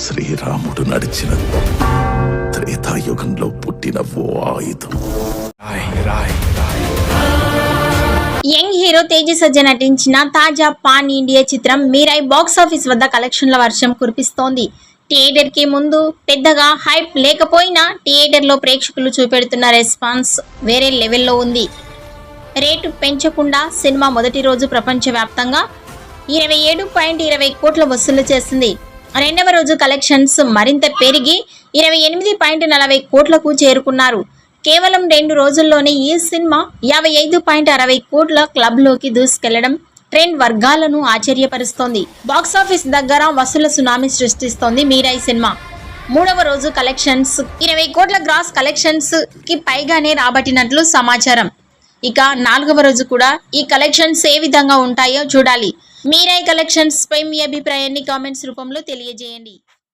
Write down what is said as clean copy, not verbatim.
శ్రీరాముడు నడిచిన త్రేతాయుగంలో పుట్టిన ఓ ఆయుధం. యంగ్ హీరో తేజ సజ్జ నటించిన తాజా పాన్ ఇండియా చిత్రం మీరాయి బాక్సాఫీస్ వద్ద కలెక్షన్ల వర్షం కురిపిస్తోంది. థియేటర్ కి ముందు పెద్దగా హైప్ లేకపోయినా థియేటర్లో ప్రేక్షకులు చూపెడుతున్న రెస్పాన్స్ వేరే లెవెల్లో ఉంది. రేటు పెంచకుండా సినిమా మొదటి రోజు ప్రపంచవ్యాప్తంగా 27.20 కోట్ల వసూలు చేసింది. రెండవ రోజు కలెక్షన్స్ మరింత పెరిగి 28.40 కోట్లకు చేరుకున్నారు. కేవలం 2 రోజుల్లోనే ఈ సినిమా 55.60 కోట్ల క్లబ్లోకి దూసుకెళ్లడం ట్రెండ్ వర్గాలను ఆశ్చర్యపరుస్తోంది. బాక్సాఫీస్ దగ్గర వసూల సునామీ సృష్టిస్తోంది మీరాయి సినిమా. మూడవ రోజు కలెక్షన్స్ 20 కోట్ల గ్రాస్ కలెక్షన్స్ కి పైగానే రాబట్టినట్లు సమాచారం. ఇక 4వ రోజు కూడా ఈ కలెక్షన్స్ ఏ విధంగా ఉంటాయో చూడాలి. మీరాయి కలెక్షన్స్ పై మీ అభిప్రాయాన్ని కామెంట్స్ రూపంలో తెలియజేయండి.